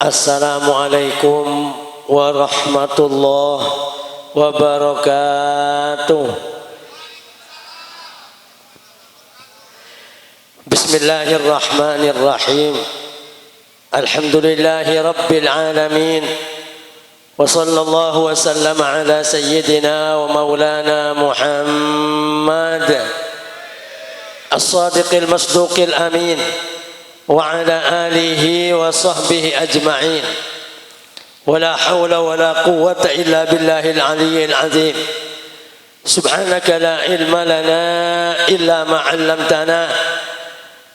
Assalamualaikum warahmatullahi wabarakatuh. Bismillahirrahmanirrahim. Alhamdulillahi rabbil alamin. Wa sallallahu wa sallam ala sayyidina wa maulana Muhammad as-sadiqil masduqil amin wa ala alihi wa sahbihi ajma'in. Wa la hawla wa la quwwata illa billahil aliyyil azim. Subhanaka la ilma lana illa ma 'allamtana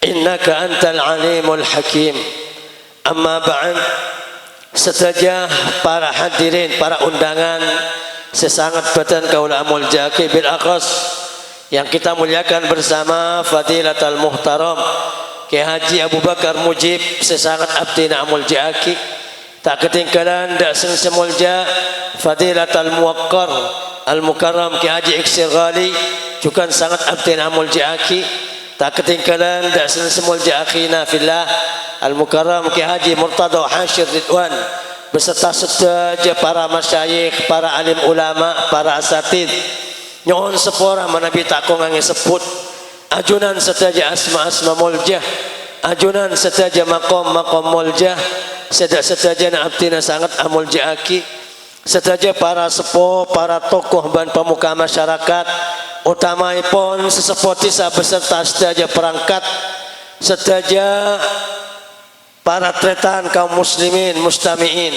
innaka antal alimul hakim. Amma ba'd. Setajah para hadirin, para undangan sesangat badan kaula muljaki bil aqas yang kita muliakan bersama Fadilatul Muhtaram Kiai Haji Abu Bakar Mujib sesangat abdina muljaki. Tak ketinggalan dak sing semulja Fadilatul Muwaqqar Al Mukarram Kiai Haji Iksir Ghali juga sangat abdina muljaki. Tak ketinggalan dak sing semulja akhina fillah Al Mukarram Kiai Haji Murtada Hashir Ridwan beserta sedaja para masyayikh, para alim ulama, para asatid. Nyohon sepora manabi takong angin sebut ajunan sedaja asma-asma muljah, ajunan sedaja maqam-maqam muljah, sedaja na abdina sangat amuljaaki, sedaja para sepuh, para tokoh dan pemuka masyarakat, utamaipun sesepuh tisa beserta sedaja perangkat, sedaja para tretan kaum muslimin mustamiin,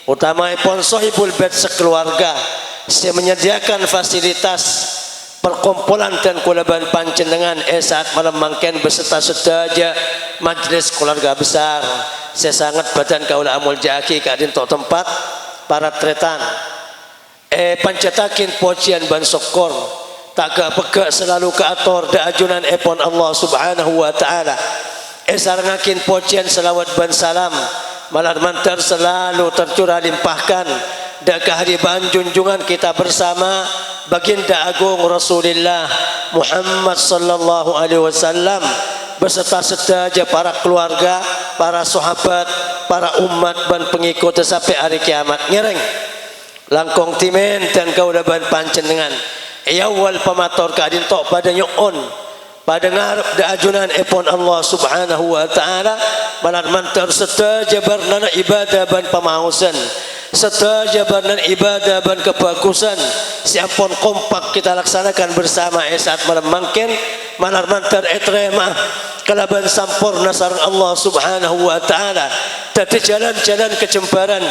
utamaipun sahibul bait sekeluarga. Saya menyediakan fasilitas perkumpulan dan kulaban panjenengan saat malam mangken beserta sedaja majlis keluarga besar. Saya sangat badan kaula amul jaki kadin tok tempat para tretan pancetakin pujian ban syukur taga pegak selalu ke ator da ajunan epon Allah Subhanahu wa taala. Sarangakin pujian selawat ban salam malar mantar selalu tercurah limpahkan da kehadiran junjungan kita bersama baginda agung Rasulullah Muhammad sallallahu alaihi wasallam beserta sedaja para keluarga, para sahabat, para umat dan pengikut sampai hari kiamat. Ngereng langkong timen dan kaudaban panjenengan awal pamator kadin tok pada nyon pada ngarep da ajunan epon Allah Subhanahu wa taala malar mantar sedaja bernana ibadah ban pamausan, sedaja bernana ibadah ban kebagusan siapun kompak kita laksanakan bersama saat malam mangken malar mantar etremah kalaban sampurna sareng Allah Subhanahu wa taala dari jalan-jalan kecembaran,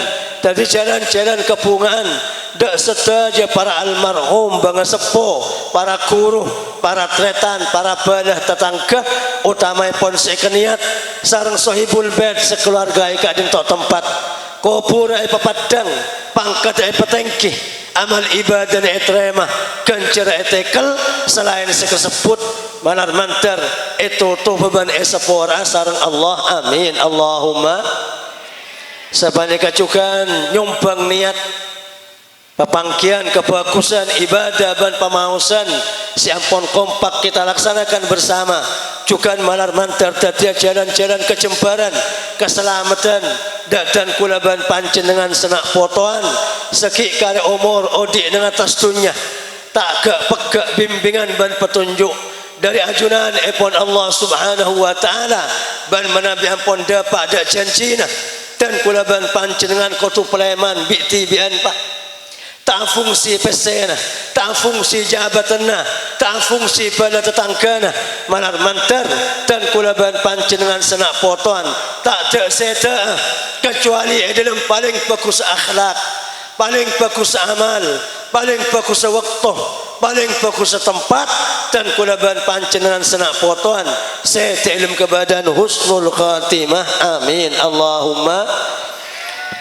dari jalan-jalan kebungaan dak sedaja para almarhum bangga sepuh, para guru, para tretan, para badah tetangga, utamaipun sekeniat sareng sahibul bait sekeluarga kadin tok tempat kubur ai papadang, pangkat ai petengki, amal ibadah ai tremah, kencer ai tekel selain sekesebut manar mantar itu tuh beban sepora sareng Allah. Amin Allahumma. Sabaneka juga nyumbang niat pepangkian kebagusan ibadah dan pemausan siampun kompak kita laksanakan bersama juga malar mantar tadi jalan-jalan kecembaran keselamatan dan kulaban panjenengan senak fotoan seki kare umur odik dengan atas dunia tak gak pegak bimbingan dan petunjuk dari ajunan epon Allah Subhanahu wa taala ban menabi ampun dapat ada janjina dan kulaban panjenengan kotu peleman bikti bian pak tak fungsi pesena, tak fungsi jabatanna, tak fungsi pada tetanggana malar mantar dan kulaban panjenengan senak potoan tak ada seda kecuali dalam paling bagus akhlak, paling bagus amal, paling bagus waktu, paling bagus tempat dan kulaban panjenengan senak potoan saya ilmu kebadan husnul khatimah. Amin Allahumma.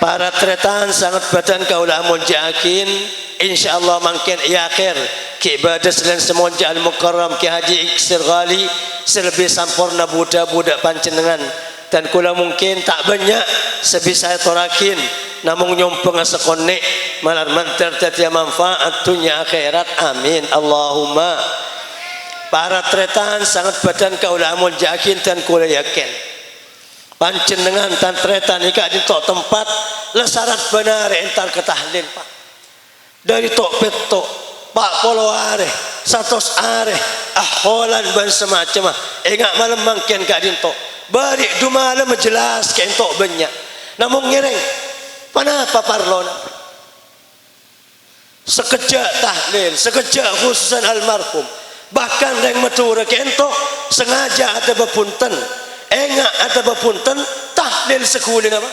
Para tretan sangat badan kaula munjakin insyaallah mangken akhir ki ibadah selain semonja al mukarram Ki Haji Iksir Ghali selebih sampurna budak-budak panjenengan dan kula mungkin tak banyak sebisa torakin namun nyompeng sekone malar mantar tadi manfaat dunia akhirat. Amin Allahumma. Para tretan sangat badan kaula munjakin dan kula yakin panjenengan tan tretan ika di tok tempat lesarat benar entar ketahlil Pak dari tok petok Pak polo are satos are aholan ban semacam ingat malam mangken ka dinto bari dumala menjelas ke entok banyak namun ngereng panapa parlona sekejap tahlil sekejap khususan almarhum bahkan reng matura ke entok sengaja ada bepunten enggak ada bepunten tahlil sekuling apa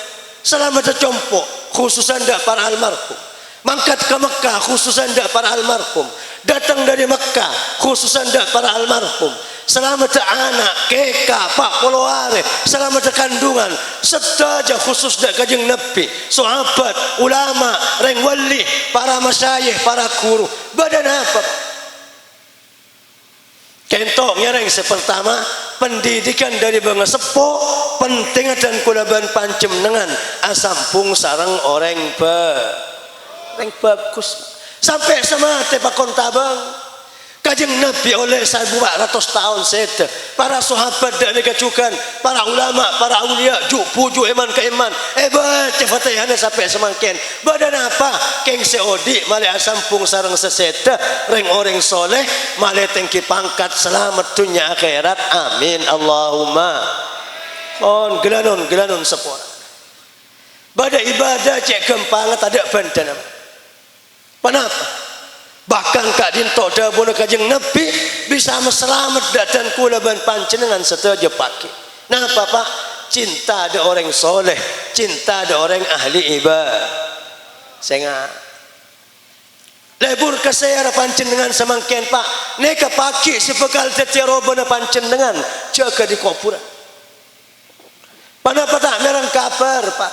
selamat tercompok khususan dak para almarhum mangkat ke Mekah khususan dak para almarhum datang dari Mekah khususan dak para almarhum selamat anak keka pak poloare selamat kandungan sedaja khusus dak kajeng Nabi sahabat ulama reng wali para masyayikh para guru badan apa kentok nyereng sepertama pendidikan dari bangsa sepo penting dan kulaban pancem dengan asampung sarang orang yang bagus sampai sama tepakon tabang kajeng Nabi oleh 1400 tahun seta para sahabat dan kecukan para ulama para aulia juk puju iman ke iman baca fatihahnya sampai semangken badan apa keng seodi malih asampung sareng seseta reng orang soleh malih tengki pangkat selamat dunia akhirat amin Allahumma on gelanon sepora pada ibadah cek gempangat ada bandan apa kenapa bahkan kak dinto dabuna kajeng Nabi bisa selamat dan kulaban panjenengan setelah pagi nah Pak cinta ada orang soleh cinta ada orang ahli ibadah sehingga lebur kesera panjenengan semangken Pak neka pagi sepekal tetirobana panjenengan jaga di kuburan kenapa tak merang kabar Pak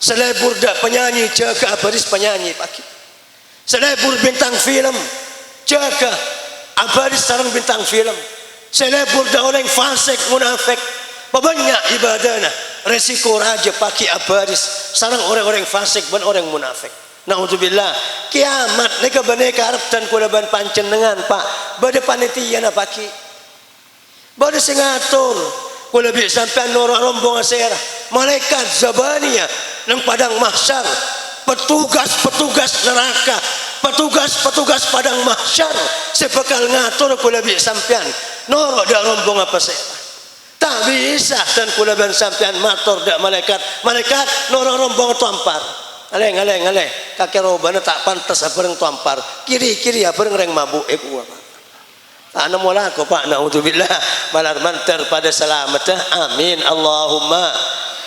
selebur dak penyanyi jaga abaris penyanyi pagi selebur bintang film jaga abaris sarang bintang film selebur dah orang fasik munafik banyak ibadahna resiko raja pakai abaris sarang orang-orang fasik dan orang munafik naudzubillah kiamat neka baneka arep dan kulaban panjenengan Pak bade panitia na paki bade sing ngatur kula bi sampean nora rombongan serah malaikat zabaniya nang padang mahsyar petugas neraka petugas padang mahsyar sebekal ngatur kula bi sampean noro dak rombong apa saya tak bisa dan kula ban sampean matur dak malaikat noro rombong tampar aleng kakek robana tak pantas bareng tampar kiri bareng reng mabuk ku apa ana mola ko Pak naudzubillah malar mantar pada selamat amin Allahumma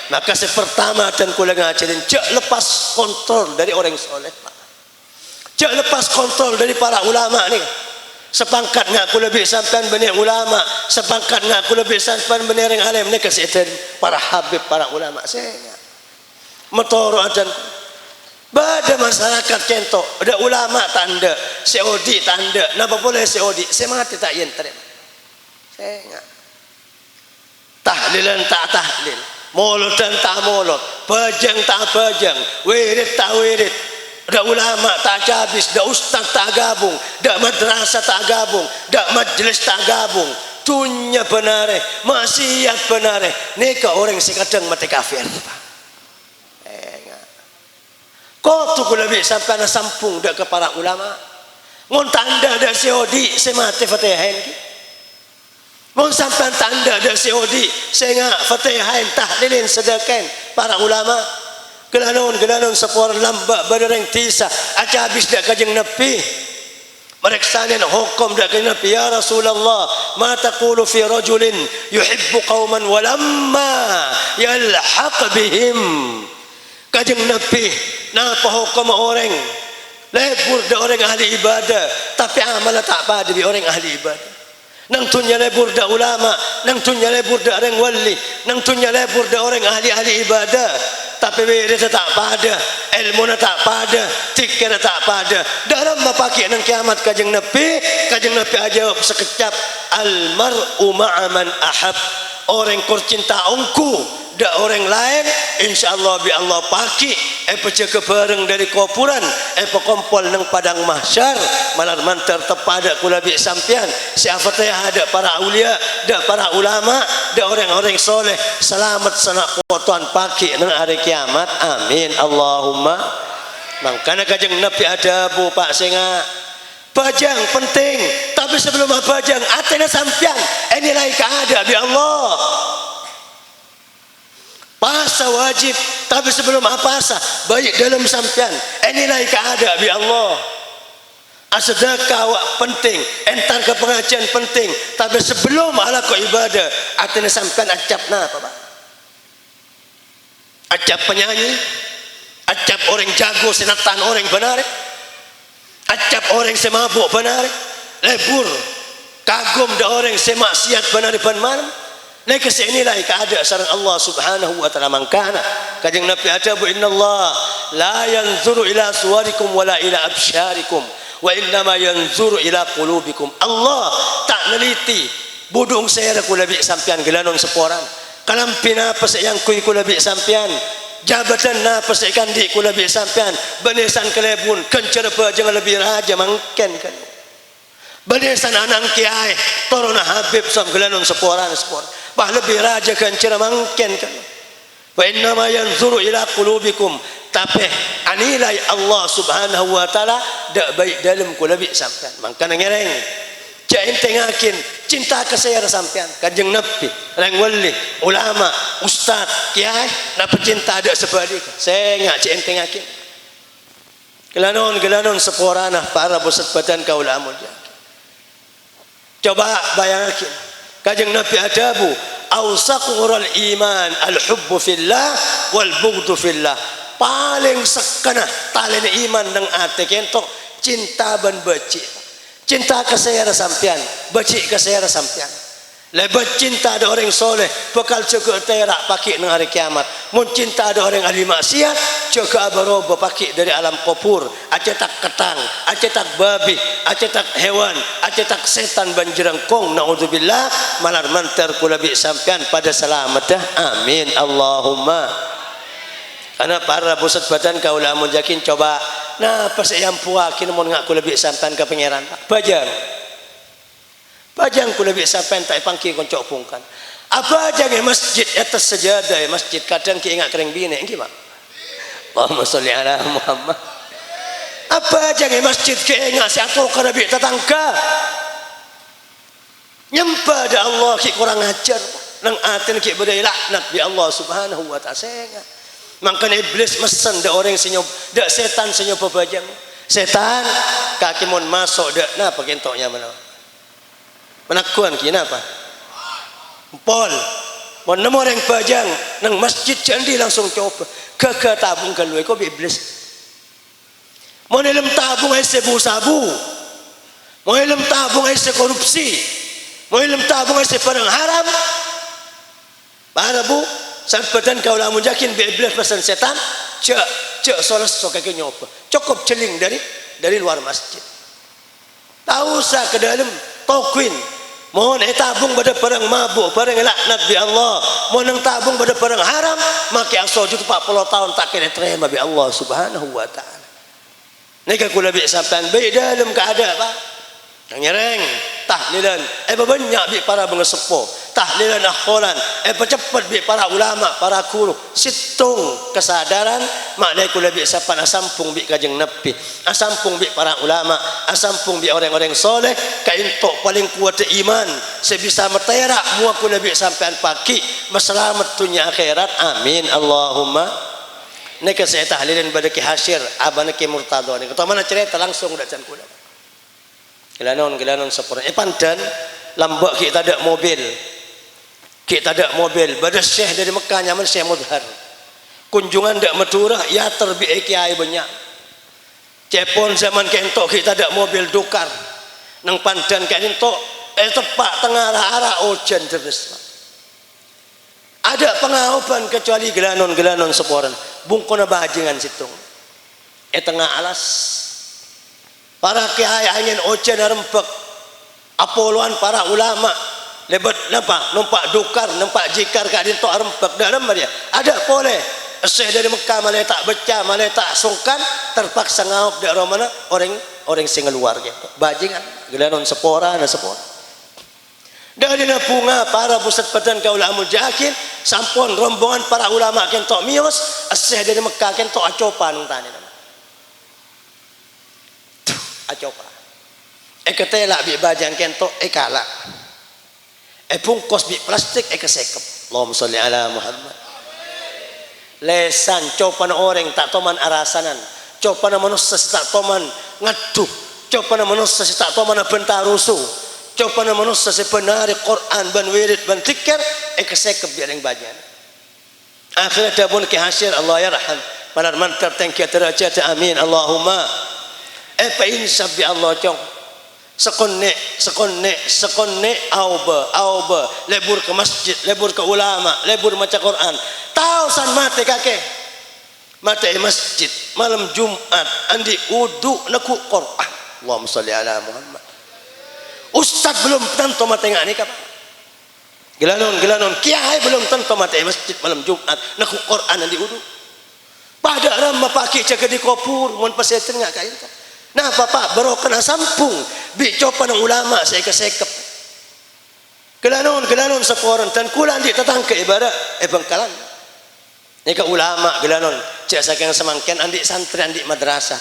maka pertama dan kula ngajarin jak lepas kontrol dari orang soleh Pak jak lepas kontrol dari para ulama nih sepangkat ngaku lebih sampean benih ulama sepangkat ngaku lebih sampean benih yang alim nih kesehatan para habib para ulama saya metoro dan pada masyarakat kentok ada ulama tanda seodi tanda napa boleh seodi saya mati tak yen terima saya enggak tahlilan tak tahlil mulut dan tak mulut bajang tak bajang wirid tak wirid dak ulama tak habis dak ustaz tak gabung dak madrasah tak gabung dak majelis tak gabung dunya benare maksiat benare nika orang sekadang mati kafir kau tu kula bi sampai sampung dak ke para ulama ngon tanda dak seodi semate fatihain ki mon sampai tanda dak seodi senga fatihain tahlilin sedekain para ulama gelanon sepor lamba badereng tisa aca habis dak kajeng Nabi mereksanin hukum dak kajeng Nabi ya Rasulullah ma taqulu fi rajulin yuhibbu qauman walamma yalhaq bihim kajeng Nabi napa hukum orang lebur dak orang ahli ibadah tapi amal tak pada di orang ahli ibadah nang tunya lebur dak ulama nang tunya lebur dak orang wali nang tunya lebur dak orang ahli ibadah tapi wirid tak pada ilmu tak pada tikir tak pada dalam mapaki nang kiamat kajeng Nabi aja sekejap almar'u ma'a man ahab orang kur cinta ongku dak orang lain insyaallah bi Allah paki pecah bareng dari kuburan kompol nang padang mahsyar malar mantar tepada kula bi sampean siapa teh ada para aulia dak para ulama da orang-orang soleh selamat sanak kuatuan pagi nang hari kiamat. Amin Allahumma. Makanya kajeng Nabi ada bu Pak Singa bajang penting, tapi sebelum bajang atena sampian inilah keadaan bi Allah. Puasa wajib, tapi sebelum puasa baik dalam sampian inilah keadaan bi Allah. Sedekah penting, entar ke pengajian penting, tapi sebelum ala ko ibadah atena sampean acap na apa Pak? Acap penyanyi, acap orang jago senatan orang benar, acap orang semabuk benar, lebur kagum da orang semaksiat benar pan malam. Nah kesinilah keadaan sareng Allah Subhanahu wa taala. Mangkana kajeng Nabi ada bu innallah la yanzuru ila suwarikum wala ila absyarikum wa innama yanzuru ila qulubikum. Allah tak neliti budung saya ku lebih sampian gelanon seporan kalampina pasayang kuy ku lebih sampian jabatan na pasaikan di ku lebih sampian benesan kelebun kencer jangan lebih raja mangken kan benesan anang kiai torona habib sam gelanon seporan bah lebih raja kencer mangken kan wa innama yanzuru ila qulubikum. Tapi anilai Allah Subhanahu wa taala dak baik dalam ku lebih sampean. Mangkana ngereng cak entengakin cinta ke saya sampean kanjeng Nabi rang wali ulama ustaz kiai napa cinta ada sebalik saya ngak cak entengakin gelanon seporanah para bosat badan kaula amul. Coba bayangkan kanjeng Nabi adabu awsaqurul iman al-hubbu fillah wal bughdu fillah. Paling sekena talen iman nang ate kentok cinta ban beci cinta ke saya sampian beci ke saya sampian lebat cinta ada orang soleh bakal jaga terak pakai nang hari kiamat mun cinta ada orang ahli maksiat jaga baroba pakai dari alam kubur acetak ketang acetak babi acetak hewan acetak setan ban jerengkong naudzubillah malar mantar kula bi sampian pada selamat dah amin Allahumma. Karena para pusat badan kaula amun jakin coba nah pas ayam puakin mun ngaku lebih sampean ke pangeran bajang ku lebih sampean tak pangki koncok pungkan apa jange masjid atas sejadah masjid kadang ki ingat kering bine engki Pak Allahumma sholli ala Muhammad apa jange masjid ki ingat satu karabi tetangga nyempa da Allah ki kurang ajar nang atin ki badai laknat bi Allah Subhanahu wa taala. Makanya iblis mesen da orang senyum da setan senyum pebajang setan kaki mon masuk da napa kentoknya mana menakuan kina apa pol mon nemu orang bajang nang masjid candi langsung coba kagak tabung kalui ko iblis mon ilm tabung ai sabu mon ilm tabung ai korupsi mon ilm tabung ai barang haram para bu sampedan kaula amun jakin bi iblis pesan setan cek solas sok kaki nyoba cukup celing dari luar masjid tahu sa ke dalam tokwin mohon tabung pada barang mabuk barang laknat bi Allah mohon tabung pada barang haram maki aso juta 40 tahun tak kena terima bi Allah Subhanahu wa taala. Nika kula bi sampean bi dalam keadaan Pak nyereng tahlilan banyak bi para bengesepo tahlilan akholan cepat bi para ulama para guru situng kesadaran maknai kula bi sapan asampung bi kajeng Nabi asampung bi para ulama asampung bi orang-orang soleh kaintok paling kuat iman sebisa meterak mua kula bi sampean pagi maselamat dunia akhirat amin Allahumma. Nika saya tahlilan badaki hasyir abana ki murtado ni kata mana cerita langsung dak can kula gelanon sepura pandan lambak kita ada mobil pada syekh dari Mekah nyaman Syekh Mudhar kunjungan dak Madura ya terbi kiai banyak cepon zaman kentok kita ada mobil dukar nang pandan kentok tepak tengah arah hujan terus ada pengahuban kecuali gelanon seporan bungkuna bajingan situng tengah alas para kiai angin ojen rempek apoluan para ulama lebat nampak numpak dukar numpak jikar kadin tok rempek dalam dia ada boleh Syekh dari Mekah malah tak baca malah tak sungkan terpaksa ngaup dari mana orang sing keluar gitu bajingan gelanon sepora. dari napunga para pusat padan kaula amul jakin sampun rombongan para ulama kentok mios asih dari Mekah kentok acopa nung tani nama acopa ketela bi bajang kentok kala bungkos bi plastik kesekep. Allahumma sholli ala Muhammad. Lesan coba na orang tak toman arasanan, coba na manusia tak toman ngaduh, coba na manusia tak toman bentarusu, coba na manusia sebenari Quran ban wirid ban tikir kesekep bi ring bajan. Akhirnya dabun ke hasil Allah yarham panar mantar tengki derajat amin Allahumma. Pa insab bi Allah cong sekonne auba lebur ke masjid, lebur ke ulama, lebur maca Quran. Tausan mate kakek mate masjid malam Jumat andi udu naku Quran. Allahumma sholli ala Muhammad. Ustaz belum tentu mate ngani ka gelanon kiai belum tentu mate masjid malam Jumat naku Quran andi udu pada ramah paki jaga di kopur mun pesetan ngak kain ka. Nah bapak baru kena sampung bicopa ng ulama saya kesekep gelanon sekoran dan kulan di tetangga ibarat bangkalan ini ke ulama gelanon jasa kang semangken andi santri andi madrasah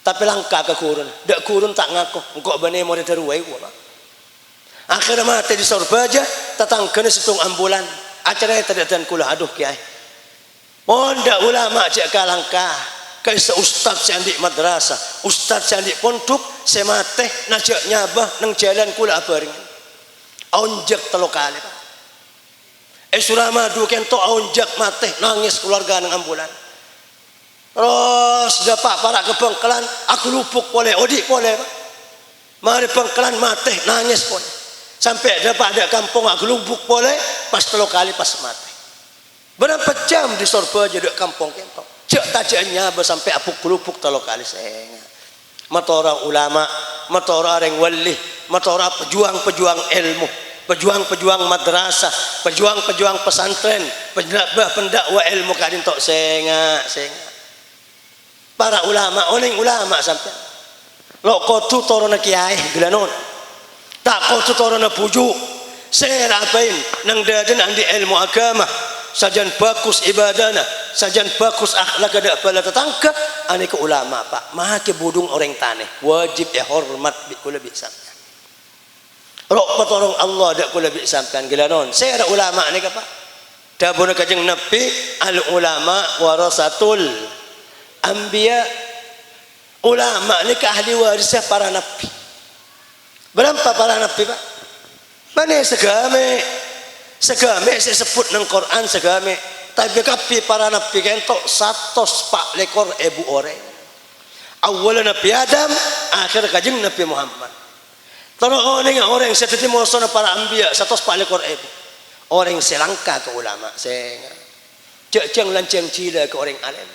tapi langka ke kurun dak kurun tak ngaku engkau bane mau diteruai gua akhirnya mati di Sorbaja tetangga ni setung ambulan acaranya tidak dan kula aduh kiai monda ulama jaka langka kaisa ustaz sandi madrasah ustaz sandi pondok semate najak nyabah nang jalan kula barengan aunjak telo kali Pak suramadu kento aunjak mate nangis keluarga nang ambulan terus dapat para ke Bangkalan aku lupuk boleh odi boleh Pak mari Bangkalan mate nangis boleh sampai dapat ada kampung aku lupuk boleh pas telo kali pas mate berapa jam di Sorbaja dek kampung kento cek tajaknya sampai apuk kelupuk telo kali senga mata orang ulama mata orang wali mata orang pejuang ilmu pejuang madrasah pejuang pesantren pendakwa ilmu kadin tok senga para ulama oneng ulama sampai lo kotu torona kiai gelanon tak kotu torona pujuk serapain nang daden andi ilmu agama sajan bagus ibadana sajan bagus akhlak ada bala tetangga ane ke ulama Pak maha ke budung orang tanah wajib hormat bi kula bi sampean rok patorong Allah dak kula bi sampean gelanon saya ada ulama ni ka Pak dabun kajeng nabi al ulama warasatul anbiya ulama ni ka ahli waris para nabi berapa para nabi Pak mana segame saya sebut nang Quran segame tapi kapi para nabi kentok 104 lekor ebu orang awal Nabi Adam akhir kajeng Nabi Muhammad terus orang yang seperti musuh para anbiya 104 lekor ebu orang selangka ke ulama saya cek lanceng cila ke orang alim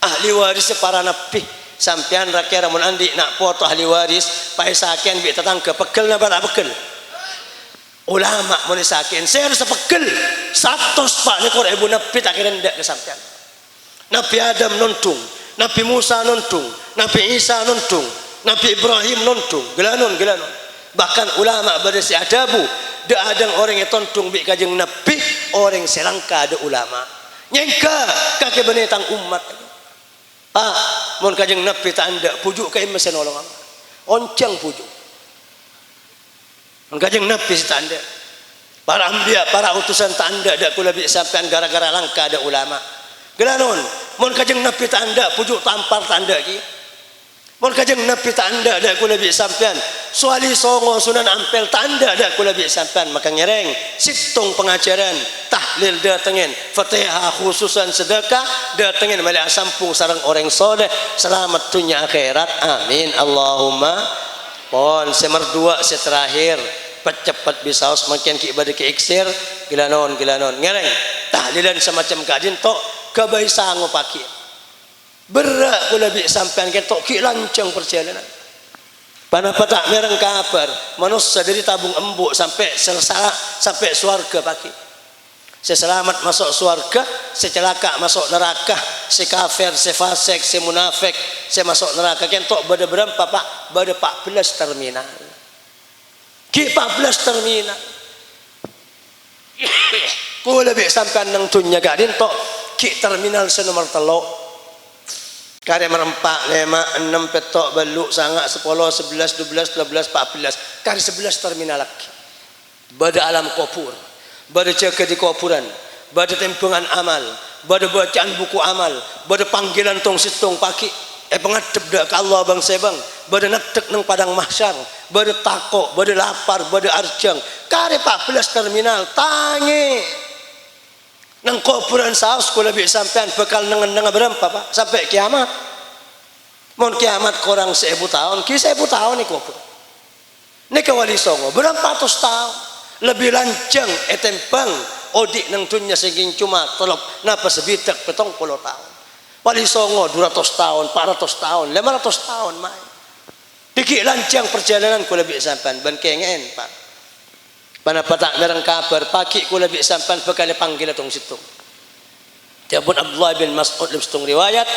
ahli waris para nabi sampean rakyat ramun andi nak foto ahli waris pai sakian bi tetangga pegel na bala pegel ulama mun sakin saya harus pegel 104 ekor ibu nabi tak kira ndak kesampean Nabi Adam nontung Nabi Musa nontung Nabi Isa nontung Nabi Ibrahim nontung gelanon bahkan ulama berisi adabu dak ada orang yang tontung bi kajeng nabi orang selangka ada ulama nyengka kakek benetang umat mun kajeng nabi tak anda pujuk kai mesen nolong oncang pujuk kajeng nabi tanda para anbiya para utusan tanda dak kula bi sampean gara-gara langka ada ulama gelanon mun kajeng nabi tanda pujuk tampar tanda ki mun kajeng nabi tanda dak kula bi sampean suali songo sunan ampel tanda dak kula bi sampean maka ngereng situng pengajaran tahlil datengin fatihah khususan sedekah datengin mali sampung sareng orang soleh selamat dunia akhirat amin Allahumma pon semar dua seterakhir cepat bisa semakin ke ibadah ke iksir gilanon ngereng tahlilan semacam kadin tok kebai sango paki berak pula bi sampean ke tok ki lancang perjalanan panapa tak mereng kabar manusia dari tabung embuk sampai sampai surga paki seselamat masuk surga secelaka masuk neraka si kafir si fasik si munafik si masuk neraka kentok bada berapa Pak bada 14 terminal Ki 14 terminal. Ku lebih sampai nang tunya gak dinto ki terminal senomor telok. Kare merempak 5, 6 petok baluk sangak 10, 11, 12, 13, 14. Kare 11 terminal lagi. Bada alam kubur, bada jaga di kuburan, bada tempengan amal, bada bacaan buku amal, bada panggilan tong situng pagi. Pengadep dak ke Allah bang sebang, bada nektek nang padang mahsyar, bada takok, bada lapar, bada arjang. Kare 14 terminal tangi. Nang kuburan saus kula lebih sampean bekal nengen-nengen berapa Pak sampai kiamat. Mon kiamat korang 1000 tahun, ki 1000 tahun ni kubur. Ni wali songo berapa ratus tahun. Lebih lancang etempang odik nang dunya seging cuma tolop napa sebitak petong 10 tahun. Wali songo 200 tahun, 400 tahun, 500 tahun mai. Dikit lancang perjalanan kula lebih sampean ben kengen Pak. Mana patak merang kabar pagi ku lebih sampan bekal panggil tong situ. Tiapun Abdullah bin Mas'ud dalam situng riwayat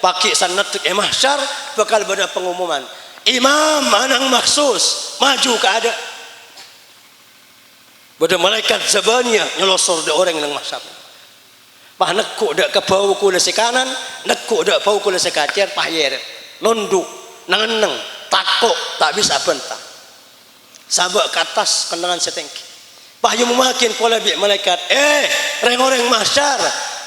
pagi sanatik mahsyar bekal pada pengumuman imam anang maksus maju ke ada. Pada malaikat zabaniyah nyelosor de orang nang mahsyar. Pah nekuk dak ke bau ku le kanan, nekuk dak bau ku le kacer pah yer. Nunduk nangeneng takok tak bisa bentang. Sabak ke atas kenangan setengki. Pahyu memakin pola bi malaikat. Reng-orang mahsyar.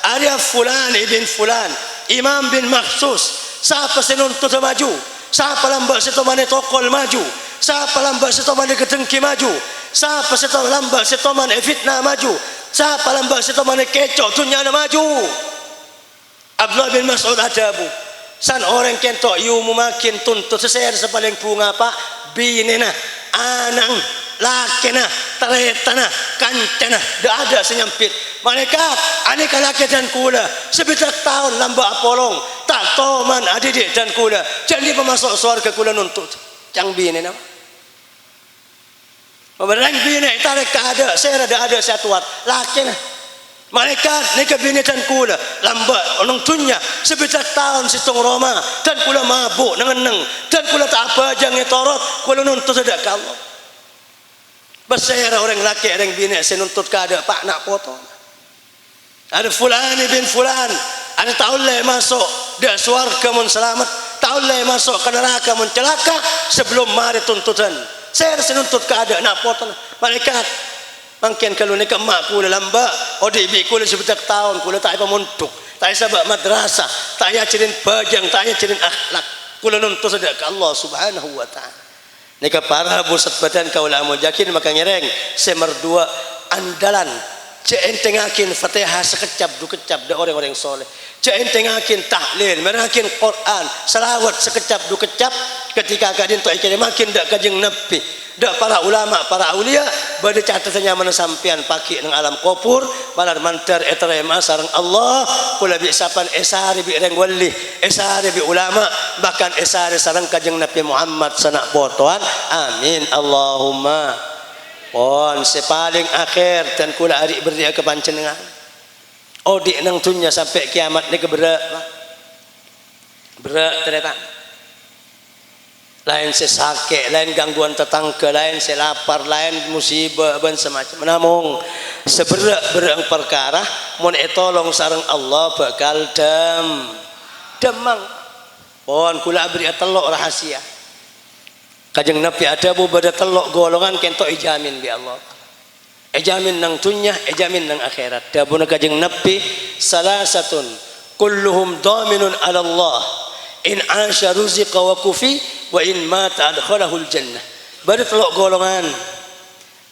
Ada fulan ibn fulan. Imam bin maksus. Siapa senuntut maju. Siapa lambat setomane tokol maju. Siapa lambat setomane ketengki maju. Siapa lambat setomane fitnah maju. Siapa lambat setomane kecoh dunia maju. Abdullah bin Mas'ud adabu. San orang kentok yu memakin tuntut seser sepaling bunga Pak. Binena. Anang lakena teretana kancana dah ada senyampit malaikat aneka laki dan kula sebitak tahun lamba apolong tak toman adidik dan kula jadi pemasuk surga kula nuntut cang bini nama berang bini tarik ke ada saya ada satuat lakena malaikat nika bini dan kula lamba onong tunya sebitak tahun situng Roma dan kula mabuk nengeneng dan kula tak apa jangan torot kula nuntut ada ke Allah. Bersayara orang laki orang bini saya nuntut ke ada Pak nak foto. Ada fulan bin fulan, ada taulai masuk dia swarga mun selamat, taulai masuk ke neraka mun celaka sebelum mari tuntutan. Saya nuntut ke ada nak foto. Malaikat mungkin kalau ni kemak kula lamba, odibi kula sebetak tahun kula tak apa muntuk, tak sabak madrasah, tak ya cirin bajang, tak ya cirin akhlak. Kula nuntut saja ke Allah Subhanahu wa taala. Nika para busat badan kaula amun yakin maka ngereng semerdua andalan ceentengakin Fatihah sekecap du kecap da orang-orang soleh ceentengakin tahlil merakin Quran selawat sekecap du kecap ketika kadin to ikene makin dak kajeng nepi dak para ulama para aulia bade catatannya mana sampean paki nang alam kubur balar mantar etrema sareng Allah kula bi sapan esari bi reng wali esari bi ulama bahkan esari sareng kajeng Nabi Muhammad sanak botoan amin Allahumma. Pon sepaling akhir dan kula adik berdia ke panjenengan. Odik nang dunya sampai kiamat ni keberak. Berak ternyata. Lain sesake, lain gangguan tetangga, lain selapar, lain musibah dan semacam. Namun seberak-berak perkara mun etolong sareng Allah bakal demang. Pon kula beri telok rahasia. Kajeng Nabi ada bada telok golongan kentok ijamin bi Allah. Ijamin nang dunya, ijamin nang akhirat. Dabuna kajeng Nabi salasatun kulluhum dhaminun ala Allah. In asya ruziqa wa kufi wa in mata adkhalahul jannah. Bada telok golongan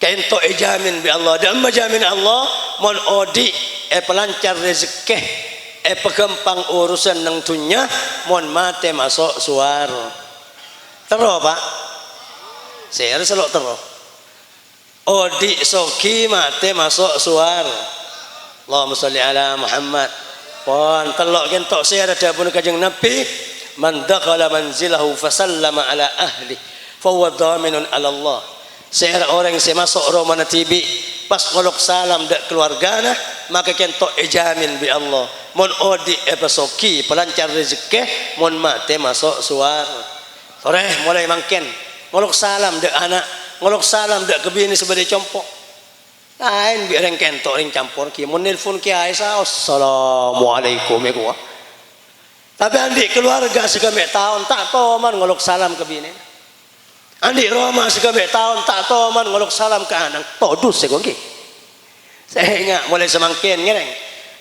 kentok ijamin bi Allah. Dan majamin Allah mon odi pelancar rezeki pegempang urusan nang dunya mon mate masuk suara. Tero Pak. Saya selok terus. Odi soki mate masuk suar. Allahumma sholli ala Muhammad. Pon telok kentok saya ada pun kajeng Nabi man dakhala manzilahu fasallama ala ahli fa huwa dhaminun ala Allah. Saya orang yang masuk rumah tibi pas ngolok salam dak keluargana maka kentok ejamin bi Allah. Mon odi soki pelancar rezeki mon mate masuk suar. Sore mulai mangken ngolok salam dek anak ngolok salam dak kebini sebagai compok lain bi reng kentok reng campur ki mun nelpon ki Aisyah assalamualaikum ya gua tapi andi keluarga segame tahun tak toman ngolok salam kebini andi Roma segame tahun tak toman ngolok salam ke anak todus ya gua ki saya ingat mulai semangkin ngereng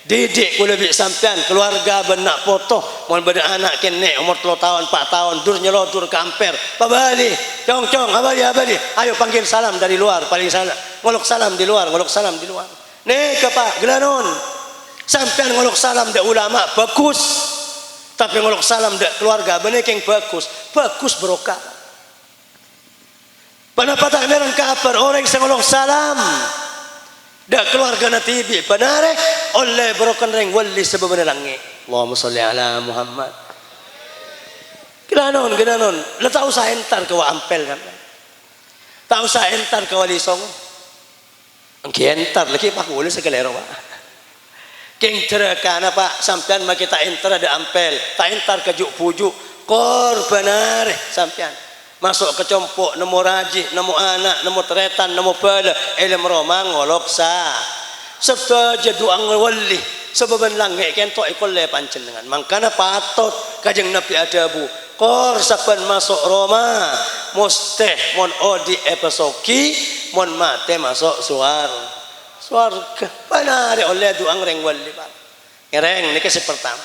didik ku lebih sampean keluarga benak foto mun beda anak kene umur 3 tahun 4 tahun dur nyelodur ke amper pabali cong abali ayo panggil salam dari luar paling sana ngolok salam di luar nih kepak gelanon sampean ngolok salam dak ulama bagus tapi ngolok salam dak keluarga benek yang bagus berokah pada patah meran kabar orang yang ngolok salam dak keluarga na tibi panare oleh broken reng wali sebab langi Allahumma sholli ala Muhammad gelanon la tahu sa entar ke wa ampel kan tahu sa entar ke wali song angki entar lagi pak boleh sekelero pak keng terekana pak sampean ma kita entar ada ampel ta entar ke juk pujuk korbanare sampean masuk ke compok nemu raji nemu anak nemu teretan nemu bala ilmu Roma ngolok sa sebaja doang wali sebaban langit kentok ikol le panjenengan mangkana patut kajeng Nabi adabu kor saban masuk Roma musteh mon odi epasoki mon mate masuk suarga panare oleh doang reng wali pak ngereng niki pertama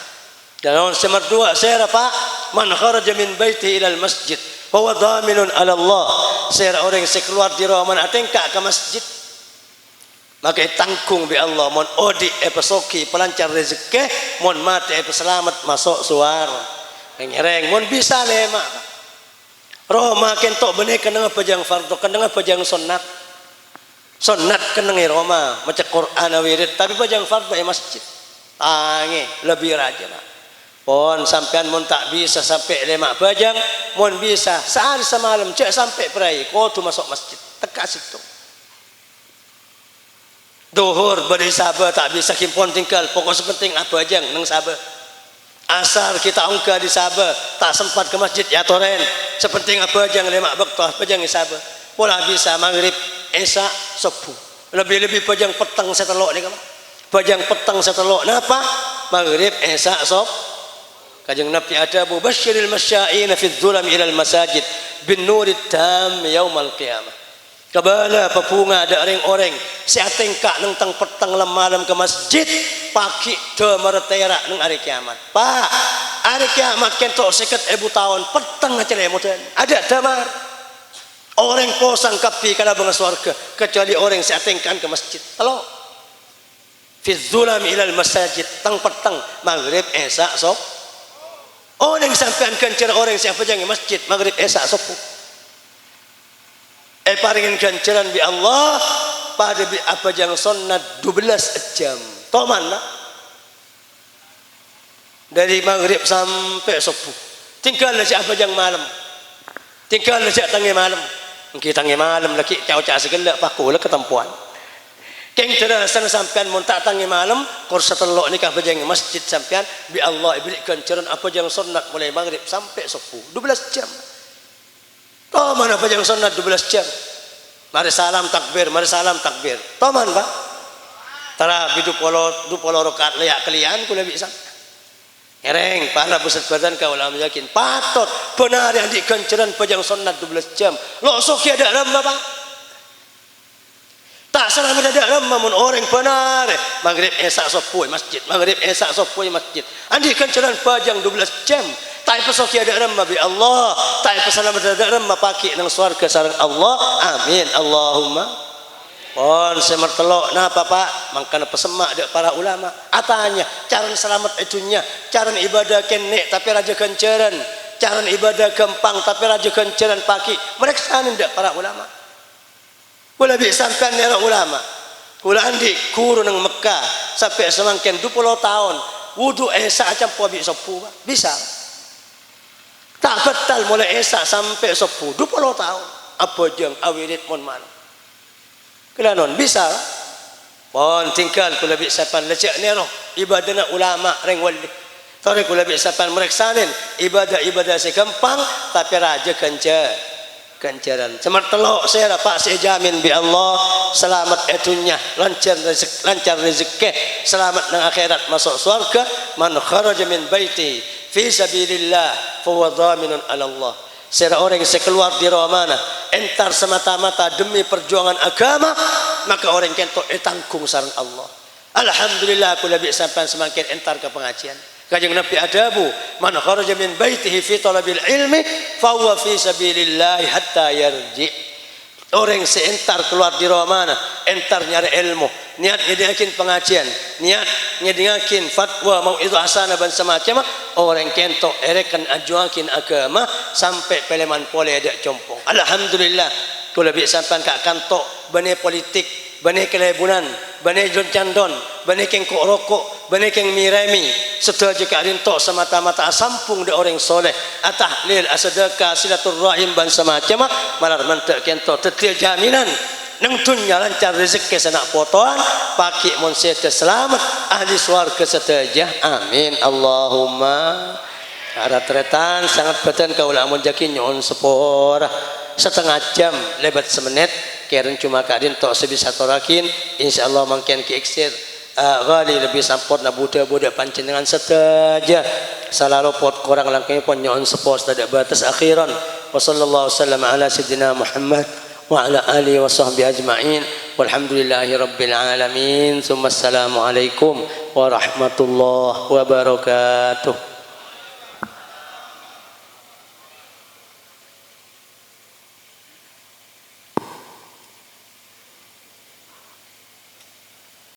dan nomor 2 saya pak man kharaja min baiti ila al masjid bahwa dhaminun ala Allah saya orang yang keluar di Ramadan atengka ke masjid maka tanggung bi Allah mon odi epasoki pelancar rezeki mon mati selamat masuk suar ngereng mon bisa lema Roma kentok benih kenang pajang fardu kenang pajang sunat kenang Roma maca Quran wirid tapi pajang fardu masjid tangi lebih raja lah pon sampean mun tak bisa sampai lemak bajang mun bisa sehari semalam cek sampai perai kau tu masuk masjid tekas situ duhur beri sabar tak bisa kimpon tinggal pokok sepenting apa bajang nang sabar asar kita ungka di sabar tak sempat ke masjid ya toren sepenting apa bajang lemak bektoh bajang di sabar pola bisa maghrib isya subuh lebih bajang petang setelok ni kamu bajang petang setelok napa maghrib isya subuh kajeng Nabi ada mubasyiril masya'ina fi dhulam ila al masajid bin nurit tam yaumal qiyamah kabala papunga ada orang seatengka nang tang petang malam ke masjid pagi de meretera nang hari kiamat pak hari kiamat kentok 50.000 tahun petang aja lemodan ada damar orang posang kapi kana bang surga kecuali orang seatengkan ke masjid halo fi dhulam ila al masajid tang petang maghrib isya subuh orang sampean kencer orang siapa jangan masjid maghrib isya subuh paringin kenceran bi Allah pada bi apa jangan sunat 12 jam toman lah dari maghrib sampai subuh tinggal siapa jangan malam tinggal siapa tangi malam kita tangi malam lagi cau-cau segala pakulah ketempuan keng terasan sampean mun tak tangi malam kor setelok nikah bajang masjid sampean bi Allah ibrik kenceran apa jang sunat mulai maghrib sampai subuh 12 jam toh mana apa jang sunat 12 jam mari salam takbir toh man pak tara bidu polo rakaat layak kalian kula bisa ereng pala pusat badan ka ulama yakin patut benar yang dikenceran pajang sunat 12 jam lo sok ada lama pak tak salah mendadak mun orang benar maghrib isya subuh masjid maghrib isya subuh masjid andi kenceran pajang 12 jam tak pesok ada ramma bi Allah tak pesalah mendadak ramma paki nang surga sareng Allah amin Allahumma pon semertelok napa pak mangkana pesemak dak para ulama atanya cara selamat itunya cara ibadah kene tapi raja kenceran cara ibadah gampang tapi raja kenceran paki mereka ndak para ulama kula bi sampean nera ulama kula andi guru nang Mekah sampai semangken 20 tahun wudu isya aja po bi subuh bisa tak betal mulai isya sampai subuh 20 tahun apa jeng awilit mon malam kula non bisa pon tinggal kula bi sampean lecek nero ibadahna ulama reng wali tore kula bi sampean mereksanin ibadah segampang tapi raja kencer ganjaran. Cemar telok saya Pak saya jamin bi Allah selamat dunya, lancar rezeki, selamat nang akhirat masuk surga. Man kharaja min baiti fi sabilillah fa huwa dhaminun 'ala Allah. Saya orang yang keluar di mana entar semata-mata demi perjuangan agama, maka orang kento tanggung sareng Allah. Alhamdulillah aku lebih sampai semakin entar ke pengajian. Kanjeng Nabi adabu man kharaja min baitihi fi talabil ilmi fa huwa fi sabilillah hatta yarji. Orang seentar keluar di mana entar nyari ilmu, niat ngediakin pengajian, niat ngediakin fatwa mau itu hasanah dan semacam, orang kento erekan ajuakin agama sampai peleman pole ada compong. Alhamdulillah kalau bisa sampai kak kantok bane politik, bane kelebunan, bane jon candon, bane keng kok rokok, bane keng miremi, setelah jika rintok semata-mata sampung de orang soleh, atahlil asadaka silaturrahim dan semacam, malar mantek kento tetil jaminan nang dunya lancar rezeki sanak potoan, paki mon sete selamat ahli swarga seteja. Amin Allahumma. Ada tretan sangat beten kaula amun jakin nyon sepora setengah jam lebat semenit keren cuma kadin tok sebisa torakin insyaallah mangkian ki iksir gali lebih sampot na budak-budak panjenengan seteja salalu pot korang langkeng pon nyon sepos tidak batas akhiran. Wa sallallahu wasallam ala sayyidina Muhammad wa ala alihi wa sahbihi ajma'in walhamdulillahi rabbil alamin. Assalamu alaikum warahmatullahi wabarakatuh.